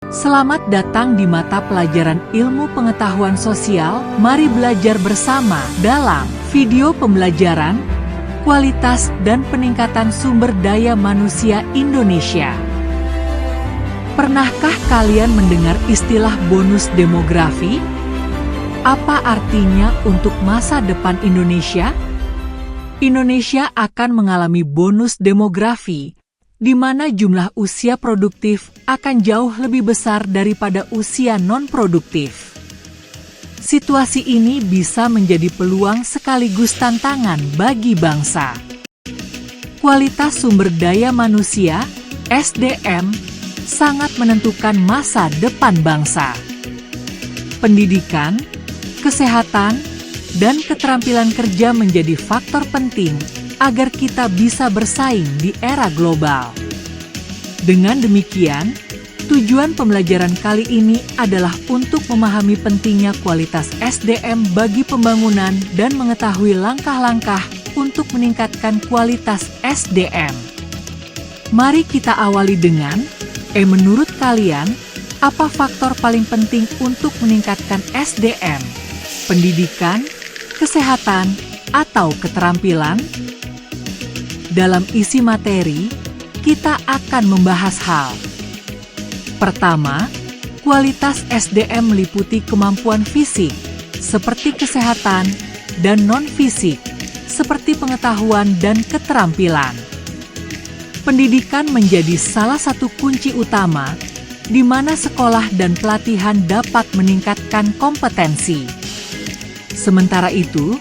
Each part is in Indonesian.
Selamat datang di mata pelajaran Ilmu Pengetahuan Sosial. Mari belajar bersama dalam video pembelajaran Kualitas dan Peningkatan Sumber Daya Manusia Indonesia. Pernahkah kalian mendengar istilah bonus demografi? Apa artinya untuk masa depan Indonesia? Indonesia akan mengalami bonus demografi, di mana jumlah usia produktif akan jauh lebih besar daripada usia non-produktif. Situasi ini bisa menjadi peluang sekaligus tantangan bagi bangsa. Kualitas sumber daya manusia, SDM, sangat menentukan masa depan bangsa. Pendidikan, kesehatan, dan keterampilan kerja menjadi faktor penting agar kita bisa bersaing di era global. Dengan demikian, tujuan pembelajaran kali ini adalah untuk memahami pentingnya kualitas SDM bagi pembangunan dan mengetahui langkah-langkah untuk meningkatkan kualitas SDM. Mari kita awali dengan, menurut kalian, apa faktor paling penting untuk meningkatkan SDM? Pendidikan, kesehatan, atau keterampilan? Dalam isi materi, kita akan membahas hal. Pertama, kualitas SDM meliputi kemampuan fisik, seperti kesehatan, dan non-fisik, seperti pengetahuan dan keterampilan. Pendidikan menjadi salah satu kunci utama, di mana sekolah dan pelatihan dapat meningkatkan kompetensi. Sementara itu,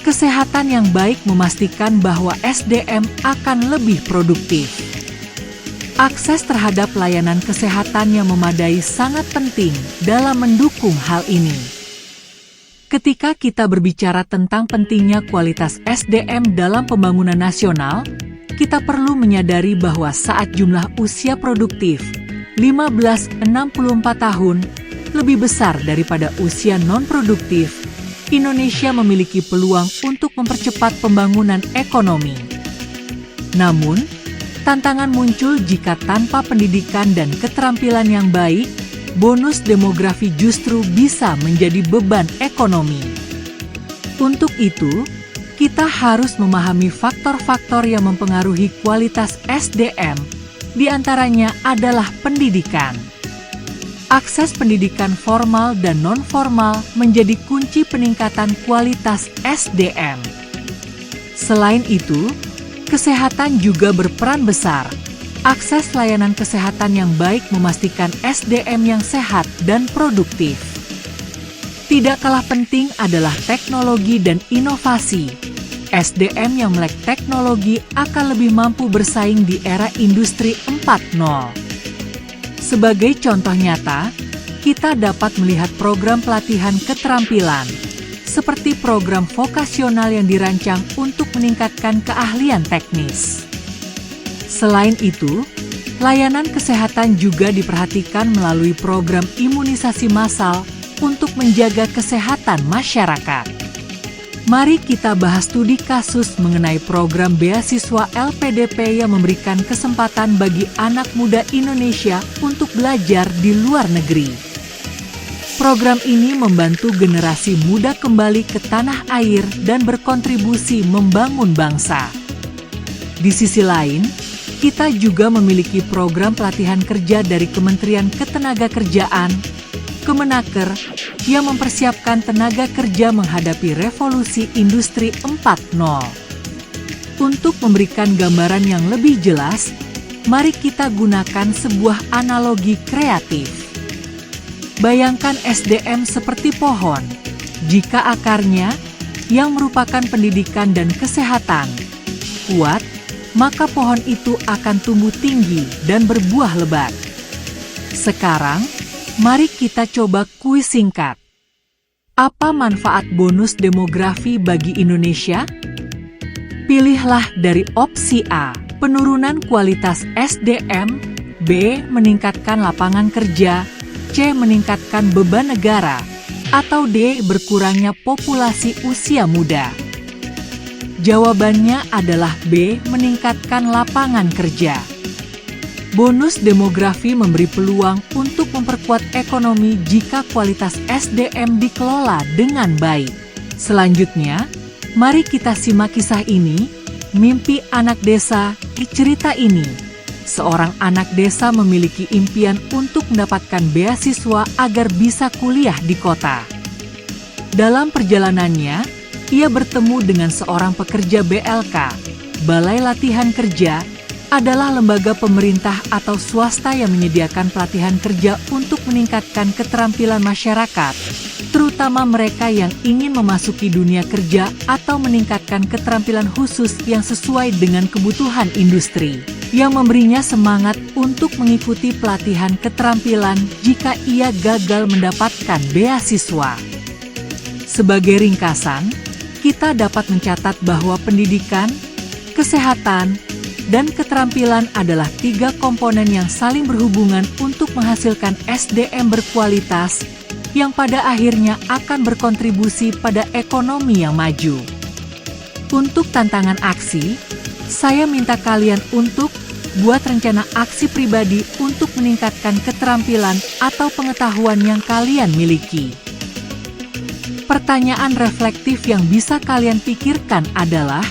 kesehatan yang baik memastikan bahwa SDM akan lebih produktif. Akses terhadap layanan kesehatan yang memadai sangat penting dalam mendukung hal ini. Ketika kita berbicara tentang pentingnya kualitas SDM dalam pembangunan nasional, kita perlu menyadari bahwa saat jumlah usia produktif 15-64 tahun lebih besar daripada usia non-produktif, Indonesia memiliki peluang untuk mempercepat pembangunan ekonomi. Namun, tantangan muncul jika tanpa pendidikan dan keterampilan yang baik, bonus demografi justru bisa menjadi beban ekonomi. Untuk itu, kita harus memahami faktor-faktor yang mempengaruhi kualitas SDM, di antaranya adalah pendidikan. Akses pendidikan formal dan non-formal menjadi kunci peningkatan kualitas SDM. Selain itu, kesehatan juga berperan besar. Akses layanan kesehatan yang baik memastikan SDM yang sehat dan produktif. Tidak kalah penting adalah teknologi dan inovasi. SDM yang melek teknologi akan lebih mampu bersaing di era industri 4.0. Sebagai contoh nyata, kita dapat melihat program pelatihan keterampilan, seperti program vokasional yang dirancang untuk meningkatkan keahlian teknis. Selain itu, layanan kesehatan juga diperhatikan melalui program imunisasi massal untuk menjaga kesehatan masyarakat. Mari kita bahas studi kasus mengenai program beasiswa LPDP yang memberikan kesempatan bagi anak muda Indonesia untuk belajar di luar negeri. Program ini membantu generasi muda kembali ke tanah air dan berkontribusi membangun bangsa. Di sisi lain, kita juga memiliki program pelatihan kerja dari Kementerian Ketenagakerjaan, Kemenaker, yang mempersiapkan tenaga kerja menghadapi revolusi industri 4.0. Untuk memberikan gambaran yang lebih jelas, mari kita gunakan sebuah analogi kreatif. Bayangkan SDM seperti pohon. Jika akarnya, yang merupakan pendidikan dan kesehatan, kuat, maka pohon itu akan tumbuh tinggi dan berbuah lebat. Sekarang, mari kita coba kuis singkat. Apa manfaat bonus demografi bagi Indonesia? Pilihlah dari opsi A, penurunan kualitas SDM, B, meningkatkan lapangan kerja, C, meningkatkan beban negara, atau D, berkurangnya populasi usia muda. Jawabannya adalah B, meningkatkan lapangan kerja. Bonus demografi memberi peluang untuk memperkuat ekonomi jika kualitas SDM dikelola dengan baik. Selanjutnya, mari kita simak kisah ini, Mimpi Anak Desa. Di cerita ini, seorang anak desa memiliki impian untuk mendapatkan beasiswa agar bisa kuliah di kota. Dalam perjalanannya, ia bertemu dengan seorang pekerja BLK. Balai Latihan Kerja adalah lembaga pemerintah atau swasta yang menyediakan pelatihan kerja untuk meningkatkan keterampilan masyarakat, terutama mereka yang ingin memasuki dunia kerja atau meningkatkan keterampilan khusus yang sesuai dengan kebutuhan industri, yang memberinya semangat untuk mengikuti pelatihan keterampilan jika ia gagal mendapatkan beasiswa. Sebagai ringkasan, kita dapat mencatat bahwa pendidikan, kesehatan, dan keterampilan adalah 3 komponen yang saling berhubungan untuk menghasilkan SDM berkualitas yang pada akhirnya akan berkontribusi pada ekonomi yang maju. Untuk tantangan aksi, saya minta kalian untuk buat rencana aksi pribadi untuk meningkatkan keterampilan atau pengetahuan yang kalian miliki. Pertanyaan reflektif yang bisa kalian pikirkan adalah,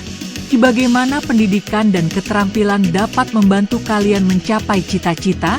bagaimana pendidikan dan keterampilan dapat membantu kalian mencapai cita-cita?